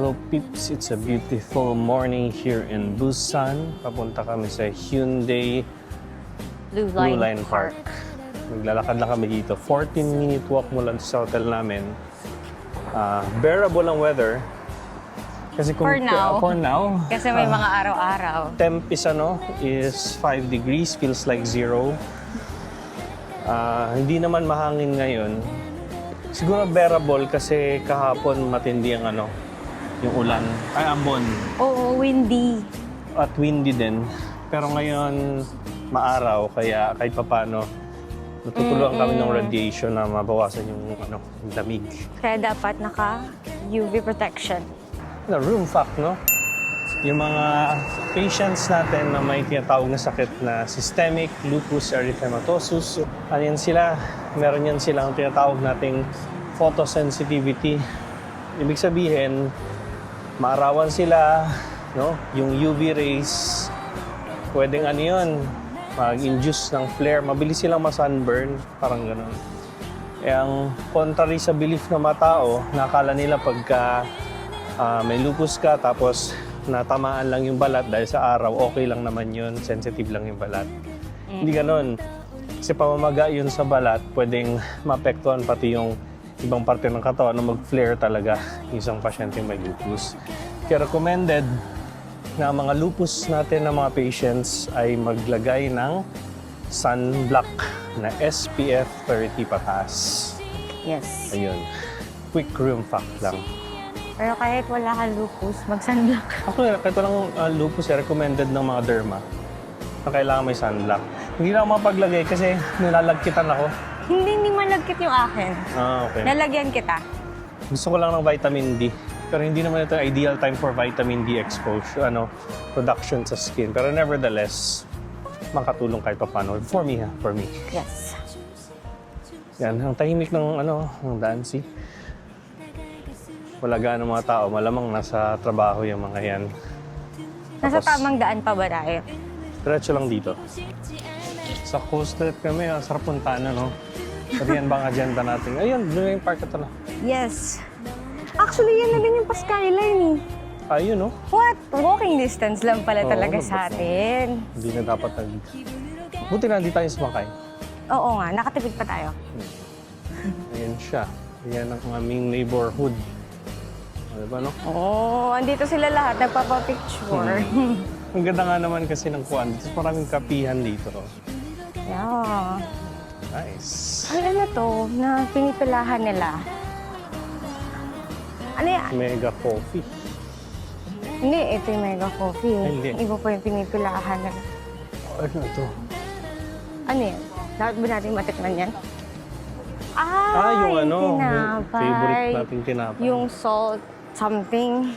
Hello peeps, it's a beautiful morning here in Busan. Papunta kami sa Hyundai Blue Line Park. Maglalakad lang kami dito. 14-minute walk mula sa hotel namin. Bearable ang weather. Kasi For now. For now. Kasi may mga araw-araw. Temp is 5 degrees, feels like 0. Hindi naman mahangin ngayon. Siguro bearable kasi kahapon matindi ang yung ulan. Ay, ambon. Oo, windy. At windy din. Pero ngayon, maaraw. Kaya kahit papano, natutulungan kami ng radiation na mabawasan yung lamig. Kaya dapat naka-UV protection. Room fact, no? Yung mga patients natin na may tinatawag na sakit na systemic lupus erythematosus, yan sila, meron yan silang tinatawag nating photosensitivity. Ibig sabihin, maarawan sila, no? Yung UV rays, pwedeng yun, mag-induce ng flare, mabilis silang ma-sunburn, parang gano'n. Ang contrary sa belief ng mga tao, nakala nila pagka may lupus ka, tapos natamaan lang yung balat dahil sa araw, okay lang naman yun, sensitive lang yung balat. Hindi gano'n. Kasi pamamaga yun sa balat, pwedeng maapektuhan pati yung ibang parte ng katawan na mag-flare talaga isang pasyente may lupus. Kaya recommended na mga lupus natin na mga patients ay maglagay ng sunblock na SPF 30 pataas. Yes. Ayun. Quick room fact lang. Pero kahit wala kang lupus, mag-sunblock. Ako, kahit walang lupus, recommended ng mga derma na kailangan may sunblock. Hindi na ako mapaglagay kasi nilalagkitan ako. Hindi malagkit yung akin. Okay. Nalagyan kita. Gusto ko lang ng vitamin D. Pero hindi naman ito ideal time for vitamin D exposure, production sa skin. Pero nevertheless, makatulong kahit pa paano. For me, for me. Yes. Yan, ang tahimik ng ng Dancy. Wala gaano mga tao. Malamang nasa trabaho yung mga yan. Nasa Tapos, tamang daan pa ba tayo? diretso lang dito. Sa coast trip kami, sarap puntaan Pero yan bang agenda natin? Ayun, Blue Line Park ito na. Yes. Actually, yan na din yung pa-skyline eh. Ayun, no? What? Walking distance lang pala Oo, talaga sa atin. Hindi na dapat Buti na hindi tayo sumakay. Oo nga, nakatipid pa tayo. Ayan siya. Ayan ang aming neighborhood. Diba, no? Oo, andito sila lahat, nagpapapicture. Ang ganda nga naman kasi ng kuwan. Dito maraming kapihan dito. Yeah. Nice. Ay, ano to, na pinipilahan nila? Ano yan? Mega coffee. Hindi, ito yung mega coffee. Ay, hindi. Iba po yung pinipilahan nila. Ano to? Ano yan? Dapat ba natin matikman yan? Yung yung yung favorite nating tinapay. Yung salt something.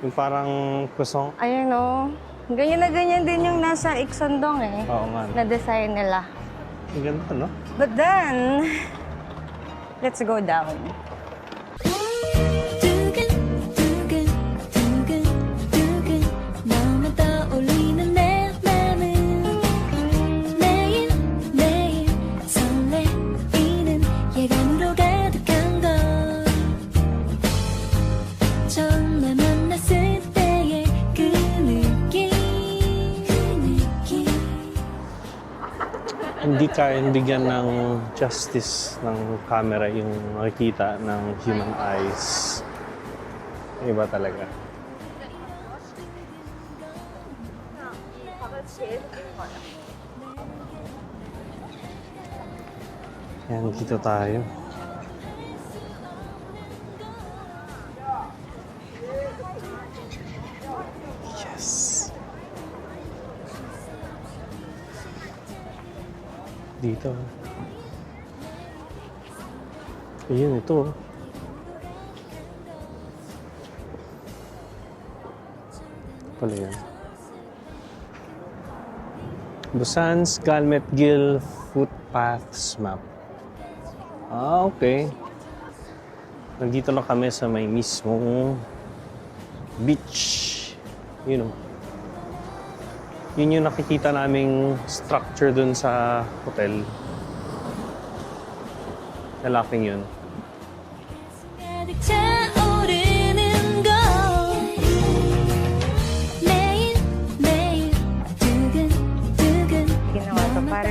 Yung parang kusong. Ayun o. Ganyan na ganyan din yung nasa Iksondong eh. Oo nga. Na-design nila. Ang ganda, no? But then, let's go down. Hindi kayang bigyan ng justice ng camera yung makikita ng human eyes. Iba talaga. Yan, dito tayo. Yes. Dito. Ayun, ito. Pala yan. Busan's Galmet-Gil Footpaths Map. Okay. Nandito na kami sa may mismong beach. Yun yung nakikita naming structure dun sa hotel. Lalaking yun.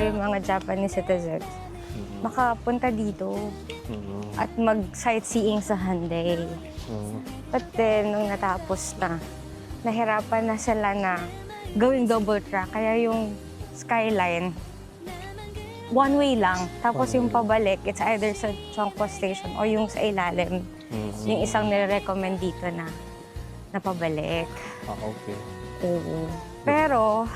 yung mga Japanese citizens makapunta dito at mag-sightseeing sa Handay. But then, nung natapos na, nahirapan na sila na gawing double track. Kaya yung skyline, one way lang. Tapos yung pabalik, it's either sa Chongpo Station o yung sa ilalim. Yung isang nire-recommend dito na pabalik. Okay. Oo. Pero,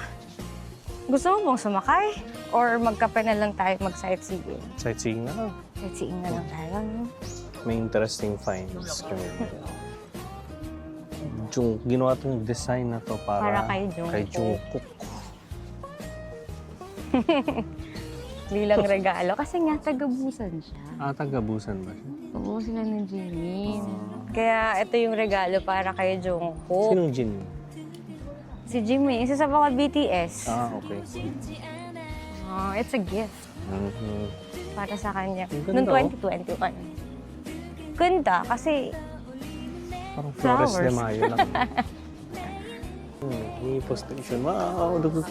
gusto mo bang sumakay? Or magkape na lang tayo mag-sightseeing? Sightseeing na lang. Sightseeing na lang tayo, no? May interesting finds kami. Yung ginawa tong design na to para kay Jungkook. Kay Jungkook. Bilang regalo. Kasi nga, taga-Busan siya. Taga-Busan ba siya? Oo, sila ng Jimin. Kaya ito yung regalo para kay Jungkook. Sinong Jin? Si Jimin, isa sa mga BTS. Okay. It's a gift para sa kanya. Ang ganda, Noong 2021. Ganda, kasi parang Flores de flowers. Mayo lang. May postation. Wow, look.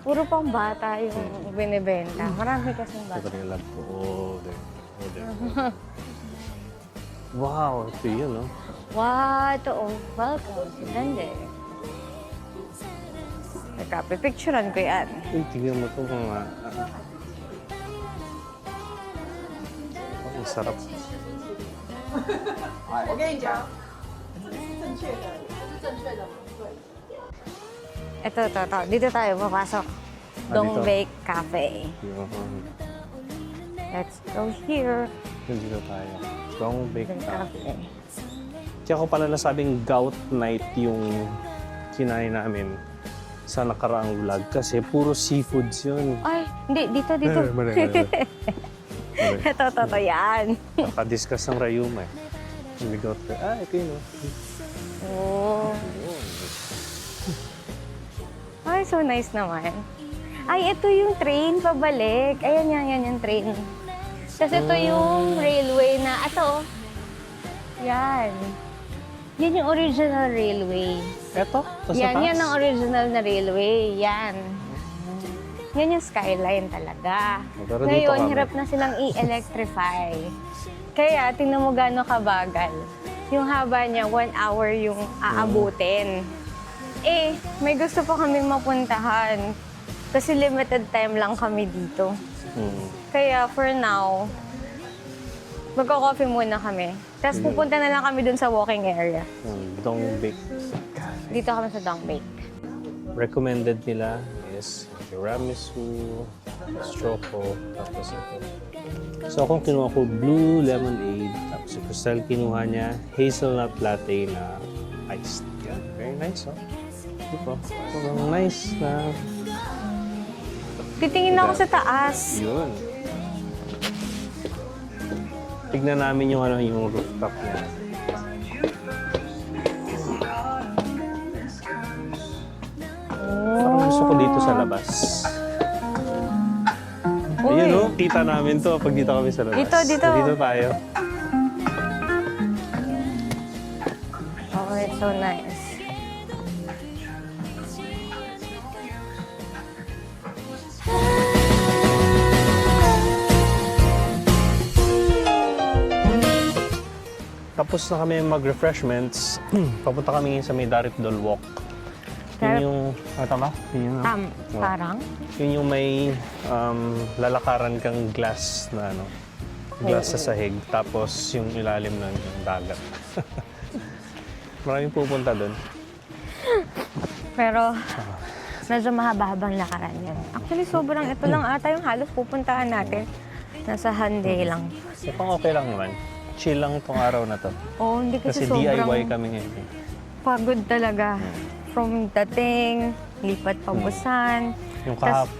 puro pang bata yung binibenta. Marami kasing Ito bata. rin lang po. There. Wow, ito yun, no? Wow, ito oh. Welcome to London. Teka, pipicturean ko yan. Uy, tignan mo ito mga... ang sarap. Ito. Dito tayo papasok. Dongbei Cafe. Yun. Let's go here. Dito tayo. Strong bake Dongbei cafe. Cafe. Kaya ko pala nasabing gout night yung kinain namin sa nakaraang vlog kasi puro seafoods yun. Ay, hindi. Dito. Mali. Ito, yan. Nakadiscuss ng Rayuma eh. Hindi gout ka. Ito yun. Oh. Ay, so nice naman. Ay, ito yung train pabalik. Ayan yan yung train. Tapos ito yung railway na, ito. Yan. Yan yung original railway. Eto? Ito sa Yan taas? ang original na railway. Yan. Yan yung skyline talaga. Pero dito Ngayon, kami. hirap na silang i-electrify. Kaya, tingnan mo gano'ng kabagal. Yung haba niya, 1 hour yung aabutin. May gusto pa kaming mapuntahan. Kasi limited time lang kami dito. Kaya for now, magko-coffee muna kami. Tapos pupunta na lang kami dun sa walking area. Dong Bake. Dito kami sa Dongbei. Recommended nila is tiramisu, choco, tapos ito. So akong kinuha ko blue lemonade, tapos si Crystal kinuha niya hazelnut latte na iced. Yan. Very nice, oh. Diba? Sobrang nice na... Titingin ako sa taas. Yun. Tignan namin yung yung rooftop niya. Parang gusto ko dito sa labas. Uy. Ayun, oh, kita namin to pag dito kami sa labas. Dito. Dito tayo. Oh, it's so nice. Tapos na kami mag-refreshments, papunta kami sa may Daritdol Walk. Yun yung, tama? Yun yung, Parang? yun yung may lalakaran kang glass na glass sa sahig. Tapos yung ilalim ng yung dagat. Maraming pupunta doon. Pero, medyo mahaba-habang lakaran yan. Actually, sobrang ito lang ata yung halos pupuntahan natin. Nasa Handay lang. Mukhang okay lang naman. Chill lang tong araw na to. Oh, hindi Kasi kasi sobrang DIY kami ngayon. pagod talaga. From dating, lipat pa Busan.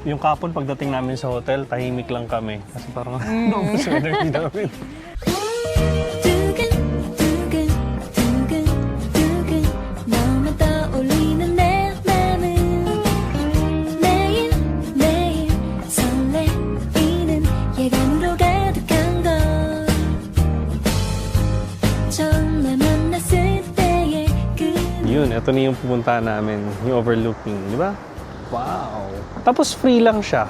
Yung kapon pagdating namin sa hotel, tahimik lang kami. Kasi parang naubos yung energy namin. 두근두근 너만 떠올리는 내 맘은 매일매일 설레이는 예감으로 가득한 걸 처음 날 만났을 때의 그 Yun, ito na yung pupuntahan namin, yung overlooking, di ba? Wow. Tapos free lang siya.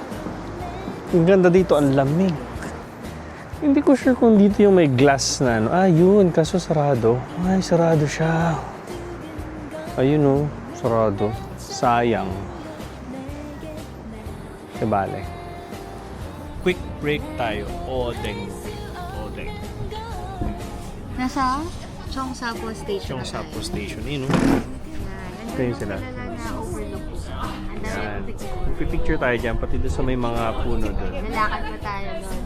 Ang ganda dito, ang lamig. Hindi ko sure kung dito yung may glass na ano. Ah, yun. Kaso sarado. Ay, sarado siya. Ayun oh. Sarado. Sayang. Bale. Quick break tayo. Odeng. Odeng. Nasa Cheongsapo Station. Cheongsapo Station. Yun oh. Ayun sila. Yan. Pipicture tayo dyan, pati doon sa may mga puno doon. Lalakad pa tayo doon.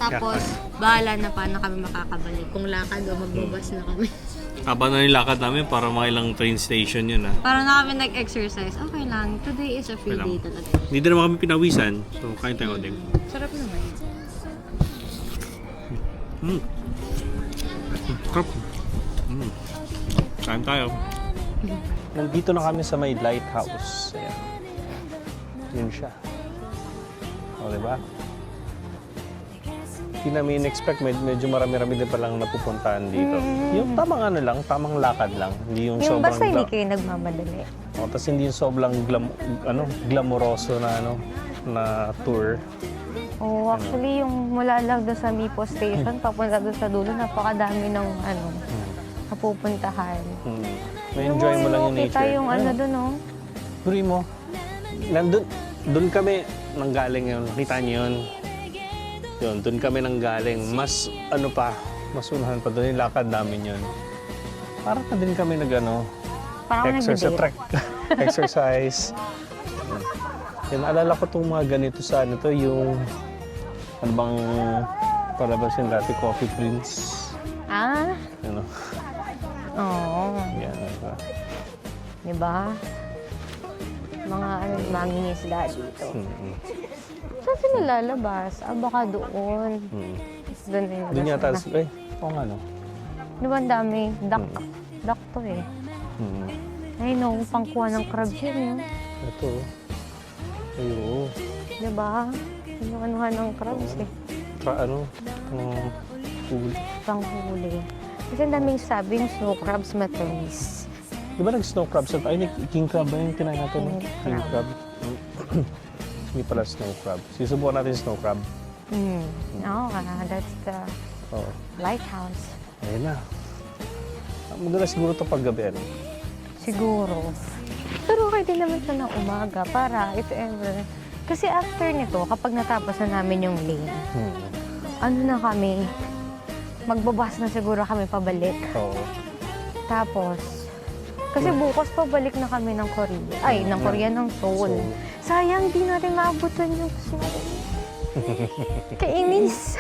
Tapos, bahala na paano kami makakabalik. Kung lakad o magbabas na kami. Habang na nilakad namin, para mga ilang train station yun ah. Para na kami nag-exercise. Okay lang. Today is a free day talaga. Hindi din naman kami pinawisan, so kain tayo odeng. Sarap naman. Sarap. Kain tayo. Nandito na kami sa may lighthouse. Ayan. Yun siya. O, diba? Hindi namin in-expect, medyo marami-rami din palang napupuntahan dito. Yung tamang ano lang, tamang lakad lang. Hindi yung Yung sobrang... basta hindi kayo nagmamadali. O, tapos hindi yung sobrang glamoroso na ano, na tour. Oh, actually, yung mula lang doon sa Mipo Station, papunta doon sa dulo, napakadami ng ano, napupuntahan. Na-enjoy mo lang yung nature. Kita yung ano doon, oh. Puri mo. Doon kami nanggaling yun. Nakita niyo yun. Yun, doon kami nanggaling. Mas, ano pa, mas unahan pa doon yung lakad namin yun. Parang na din kami Parang exercise. nag-date. Exercise. Yan, naalala ko itong mga ganito sa ano to, yung, ano bang, palabas yun dati, Coffee Prince. Ah? Ano? Oo. Yan, diba? Diba? Mga ano, mangingisda dito. Saan sila lalabas? Ah, baka doon. Doon na yung Doon yata, na. oo nga no. Diba ang dami? Duck. Duck to eh. Ay no, pangkuha ng crabs yun eh. Ito. Ayo. Diba? Yung anuhan ng crabs eh. Huli. Panghuli. Kasi ang daming sabing snow crabs matamis. Di ba nag-snow crab sa tayo? King crab ba yung kinain natin? King crab. Hindi pala snow crab. Susubukan natin snow crab. Oo, that's the Oo. lighthouse. Ayun na. Maganda siguro ito paggabi. Ano? Siguro. Pero okay din naman siya ng umaga para if ever. Kasi after nito, kapag natapos na namin yung lane, ano na kami, magbabas na siguro kami pabalik. Oo. Tapos, kasi bukas pabalik na kami ng Korea. Ay, ng Korea, ng Seoul. Sayang, di natin maabutan yung snow. Kainis.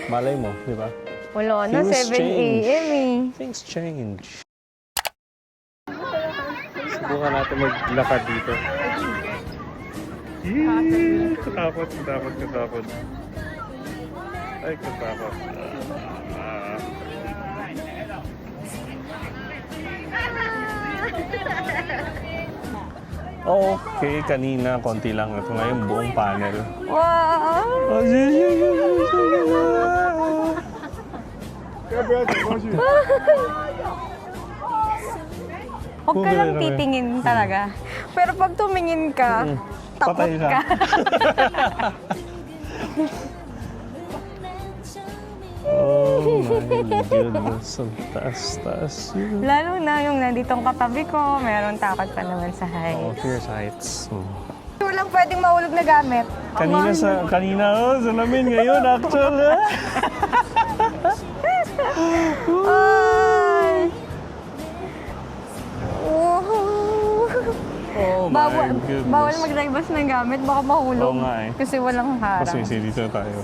Malay mo, di ba? Wala na, Things 7 a.m. eh. Things change. Subukan natin maglakad dito. Katakot. Ay, katakot. Okay, kanina konti lang. Ito ngayon buong panel. Wow! Huwag ka lang titingin talaga. Pero pag tumingin ka, takot Patay ka. ka. Oh my goodness. Ang taas yun. Lalo na yung nanditong katabi ko, meron takot pa naman sa heights. Oh, fierce heights. Walang pwedeng mahulog na gamit. Kanina sa lamin ngayon actually. Ay! Oh my goodness. Bawal mag-drivers ng gamit, baka mahulog. Oo nga eh. Kasi walang harang. Kasi dito na tayo.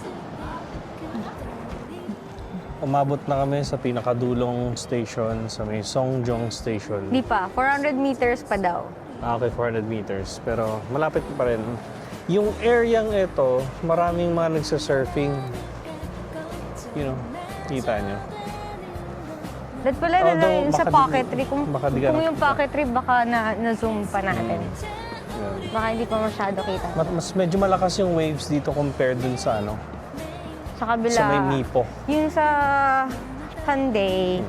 Umabot na kami sa pinakadulong station, sa may Songjong Station. Di pa, 400 meters pa daw. Okay, 400 meters. Pero malapit pa rin. Yung areang ito, maraming mga nagsasurfing. You know, kita nyo. That pala na Although, lang sa baka pocket tree. Kung nakita. yung pocket tree, baka na-zoom pa natin. Yan. Baka hindi pa masyado kita. Mas medyo malakas yung waves dito compared dun sa ano, Sa kabila. sa may Mipo. Yung sa Hyundai,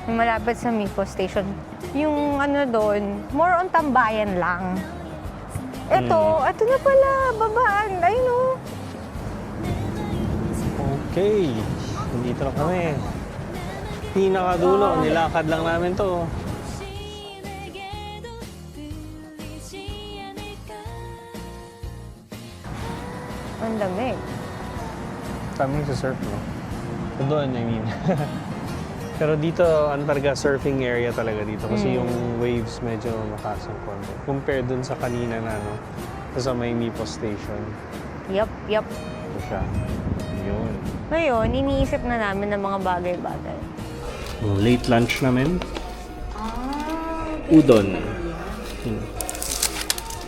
yung malapit sa Mipo Station, yung ano doon, more on tambayan lang. Ito na pala, babaan. Ayun o. Okay. Nandito na kami. Pinakadulo. Nilakad lang namin to. 내게도 들리지 않을까 Ang lamig. Tamang sa surf, no? Doon, I mean. Pero dito, ano talaga, surfing area talaga dito. Kasi yung waves medyo mataas ang konti. Compare dun sa kanina na, no? Sa may Mipo Station. Yup. Ito siya. Yun. Ngayon, iniisip na namin ng mga bagay-bagay. Late lunch namin. Udon.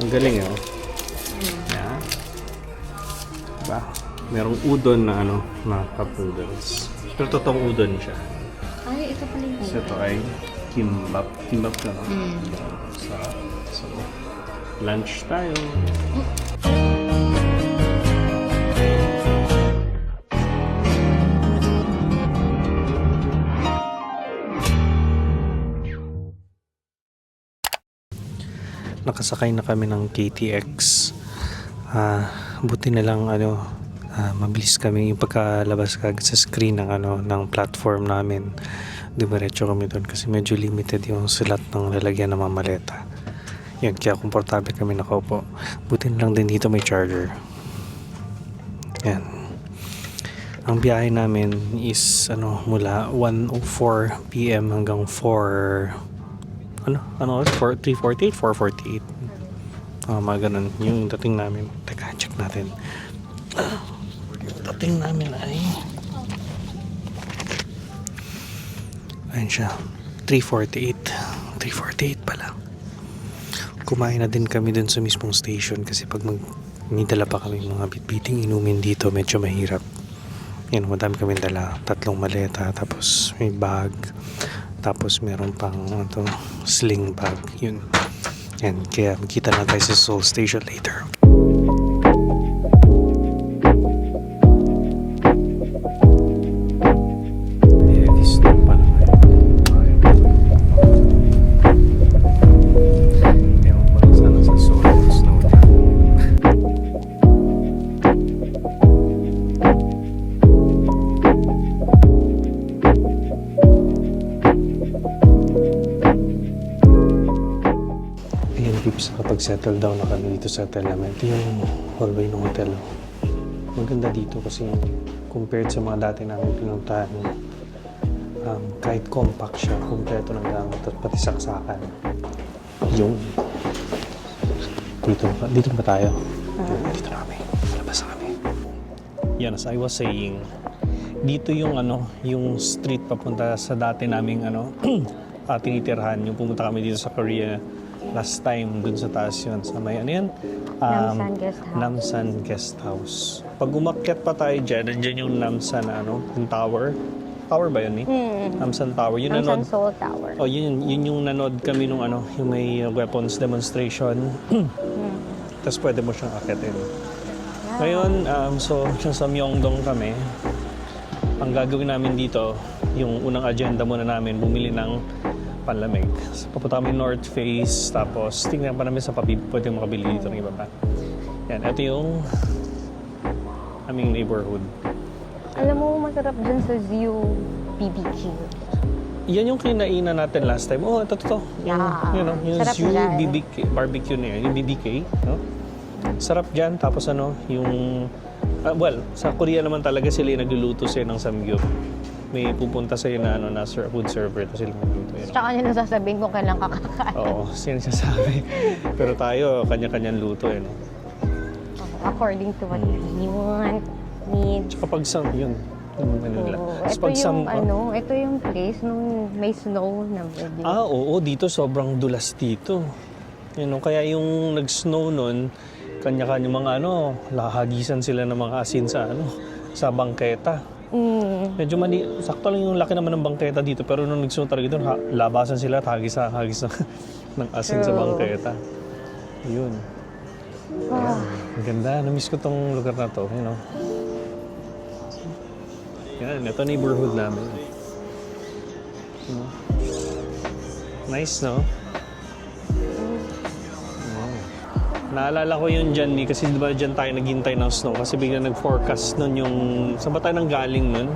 Ang galing, oh. Yeah. Diba? Merong udon na ano, na cup noodles. Pero totoong udon siya. Ay, ito pala yung So ito ay kimbap. Kimbap ka, no? Sarap. So, lunch tayo. Nakasakay na kami ng KTX. Buti na lang mabilis kami yung pagkalabas kagad sa screen ng platform namin. Dumiretso kami doon kasi medyo limited yung slot ng lalagyan ng mga maleta. Yan, kaya komportable kami nakaupo. Buti na lang din dito may charger. Yan. Ang biyahe namin is mula 1:04 PM hanggang 3:48, 4:48. Mga ganun. Yung dating namin. Teka, check natin. Yung dating namin ay... Ayun siya. 3:48. 3:48 pala. Kumain na din kami dun sa mismong station kasi pag may dala pa kami mga bitbiting inumin dito, medyo mahirap. Yan, madami kami dala. 3 maleta, tapos may bag. Tapos meron pang sling bag. Yun. Yan. Kaya magkita na tayo sa Seoul Station later. Heavy snow pala ngayon. Ewan ko lang sana sa Seoul yung snow dyan. Ayan, Pips, kapag settle down na kami dito sa hotel namin. Ito yung hallway ng hotel. Maganda dito kasi compared sa mga dati namin pinuntahan, kahit compact siya, kompleto ng gamit at pati saksakan. Yung dito ba tayo? Dito na kami. Labas na kami. Yan, as I was saying, dito yung yung street papunta sa dati naming tinitirhan. Yung pumunta kami dito sa Korea last time, dun sa taas yun. Sa may Namsan Guest House. Namsan Guest House. Pag umakyat pa tayo dyan, nandiyan yung Namsan yung tower. Tower ba yun Namsan Tower. Yung Namsan nanood, Seoul Tower. oh, yun yung nanood kami nung yung may weapons demonstration. Tapos pwede mo siyang akyatin. Ngayon, so sa Myeongdong kami. Ang gagawin namin dito, yung unang agenda muna namin, bumili ng panlamig. So, papunta kami North Face, tapos tingnan pa namin sa pwede makabili dito ng iba pa. Yan, ito yung aming neighborhood. Alam mo, masarap dyan sa Zio BBQ. Yan yung kinainan natin last time. Oh, ito. Yung, Yeah. yung Sarap Zoo dyan. BBQ, barbecue na yun, yung BBK. No? Sarap dyan. Tapos yung... sa Korea naman talaga sila yung nagluluto sa'yo ng samgyup. May pupunta sa'yo na food server, tapos sila magluluto yun. Tsaka nila sasabihin kung kailan kakakain. Oo, sinasabi. Pero tayo, kanya-kanyang luto no? According to what we want, need. Tsaka pag yun. Nila. Ito yung ito yung place nung may snow na medyo. Oo, dito sobrang dulas dito. Kaya yung nag-snow nun, kanya-kanya mga lahagisan sila ng mga asin sa bangketa. Medyo sakto lang yung laki naman ng bangketa dito, pero nung nag-snow talaga doon, labasan sila at hagis ng asin sa bangketa. Yun. Ang ganda. Na-miss ko tong lugar na to. Yan, ito neighborhood namin. Nice, no? Naalala ko yun dyan, kasi di ba dyan tayo naghintay ng snow kasi bigla nag-forecast nun yung... Saan ba tayo nang galing nun?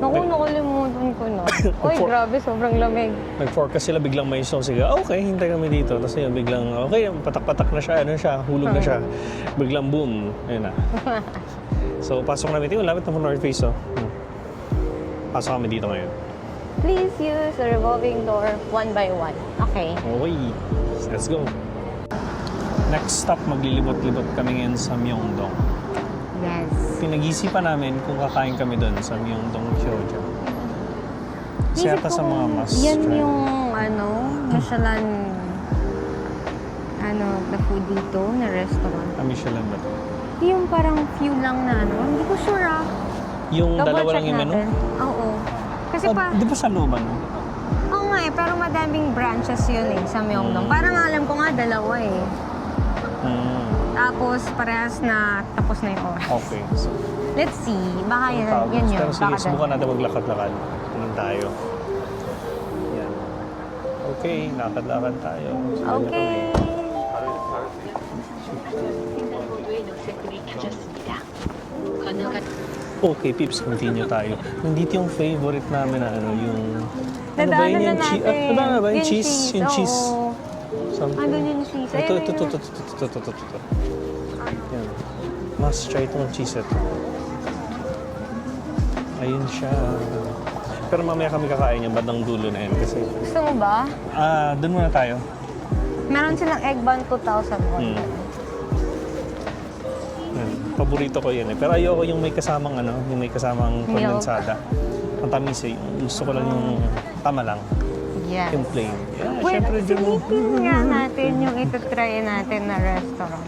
Naku, nakalimutan ko na. Uy, grabe, sobrang lamig. Nag-forecast sila, biglang may snow. Sige, okay, hintay kami dito. Tapos yun, biglang, okay, patak-patak na siya, ano siya, hulog na siya. Biglang boom, ayun na. So, pasok namin dito. Lapit na po North Face, oh. Pasok kami dito ngayon. Please use the revolving door one by one. Okay. Okay, let's go. Next stop, maglilibot-libot kami ngayon sa Myeongdong. Yes. Pinag-isipan namin kung kakain kami doon sa Myeongdong Gyoza. Kasi Isip yata sa ko, mga must yan try. yung, Michelin, na food dito, na restaurant. Michelin ba ito? Yung parang few lang na hindi ko sure Yung Double dalawa check lang yung menu? natin. Oo. Kasi Di ba sa looban? oo nga pero madaming branches yun sa Myeongdong. Parang alam ko nga dalawa Tapos parehas na tapos na yung oras. Okay. So, Let's see. Baka yan yun. Pero sige, Baka subukan natin maglakad-lakad. Tingin tayo. Yan. Okay, lakad-lakad tayo. Okay. Okay, Pips, continue tayo. Nandito yung favorite namin na yung... Nadaanan na natin. Nadaanan ba? Yung cheese? Yung oo. cheese. Andun yung cheese. Ito. Ayun. Yan. Must try itong cheese ito. Ayun siya. Pero mamaya kami kakain yung bandang dulo na yan kasi... Gusto mo ba? Doon muna tayo. Meron silang egg bun 2,001. Yan. Paborito ko yan Pero ayoko yung may kasamang yung may kasamang Milk. kondensada. Ang tamis Gusto ko lang yung tama lang. Yes. Yung plain. Yeah, Wait, syempre dyan mo. silipin nga natin yung itatry natin na restaurant.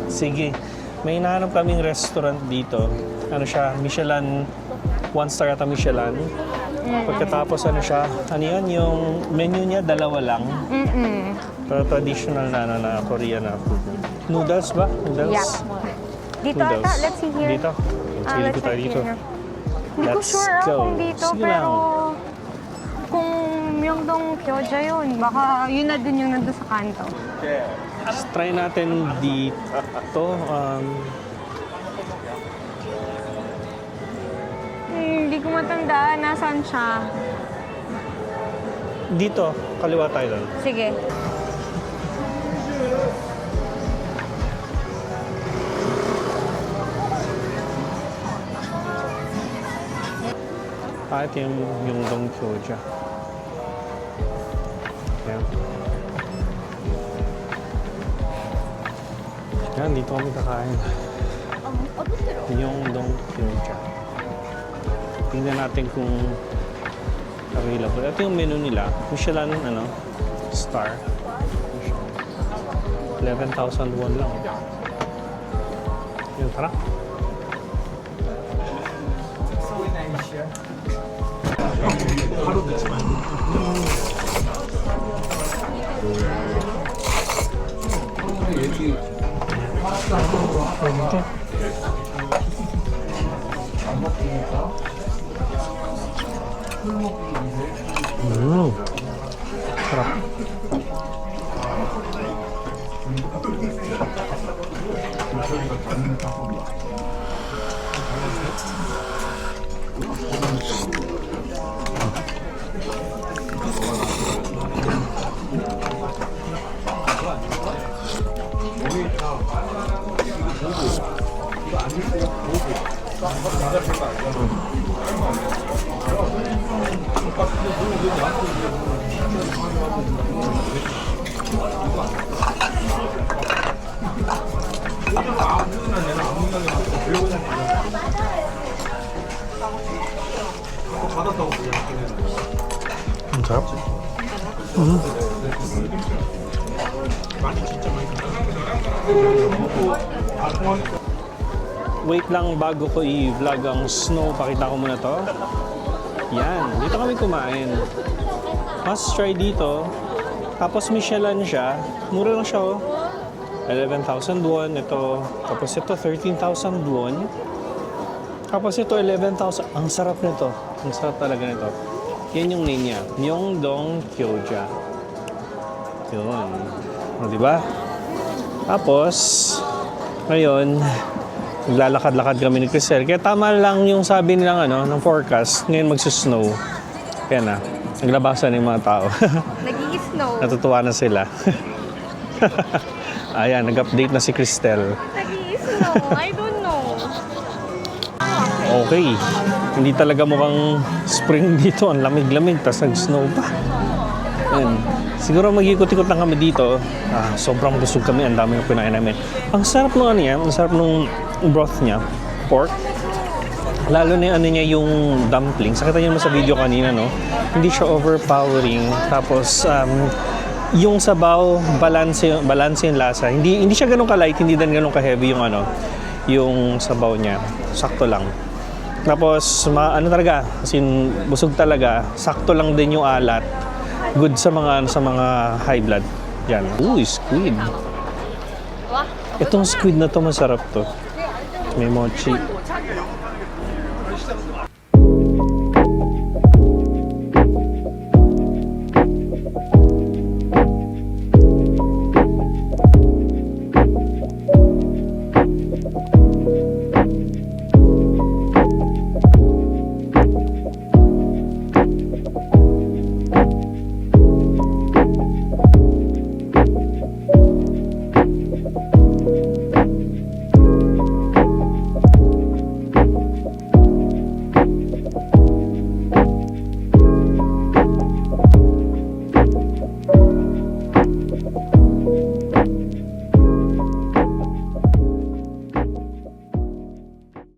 Sige. May hinahanap kaming restaurant dito. Ano siya? Michelin. 1-star yata Michelin. Pagkatapos siya? Ano yan? Yung menu niya, dalawa lang. Pero traditional na Korean na food. Noodles ba? Noodles? Yeah. Dito Noodles. ata, let's see here. Dito? Sige, Let's tayo check dito. here. Hindi ko Let's sure go. kung dito, Sige pero lang. kung Myeongdong Gyoza yun, baka yun na dun yung nandun sa kanto. Try natin dito. Hindi ko matandaan, nasaan siya. Dito, kaliwa tayo doon. Sige. Ito yung Dong Gyoza. Yan. Yan, dito kami kakain. Yung Dong Gyoza. Tingnan natin kung available. Ito yung menu nila. Michelin, star. 11,000 won lang. Yun, tara. Sarap. Ang sarap. Wait lang bago ko i-vlog ang snow. Pakita ko muna to. Yan. Dito kami kumain. Must try dito. Tapos Michelin siya. Mura lang siya 11,000 won. Ito. Tapos ito 13,000 won. Tapos ito 11,000. Ang sarap nito. Ang sarap talaga nito. Yan yung name niya. Myeongdong Gyoza. Yun. O, diba? Tapos, ngayon, naglalakad-lakad kami ni Crisel. Kaya tama lang yung sabi nilang ng forecast. Ngayon magsusnow. Kaya na, naglabasan yung mga tao. Nag-i-snow. Natutuwa na sila. Ayan, nag-update na si Cristel. Nag-i-snow. I don't know. Okay. Hindi talaga mukhang spring dito. Ang lamig-lamig. Tapos nag-snow pa. Ayan. Siguro mag-ikot-ikot lang kami dito. Sobrang busog kami. Ang dami ng kinain namin. Ang sarap ng ang sarap ng broth niya. Pork. Lalo na yung dumpling. Sakita niyo naman sa video kanina, no? Hindi siya overpowering. Tapos, yung sabaw, balance yung lasa. Hindi siya ganun ka-light, hindi din ganun ka-heavy yung sabaw niya. Sakto lang. Tapos, talaga, as in, busog talaga. Sakto lang din yung alat. Good sa mga high blood. Yan. Uy, squid. Itong squid na to masarap to. May mochi.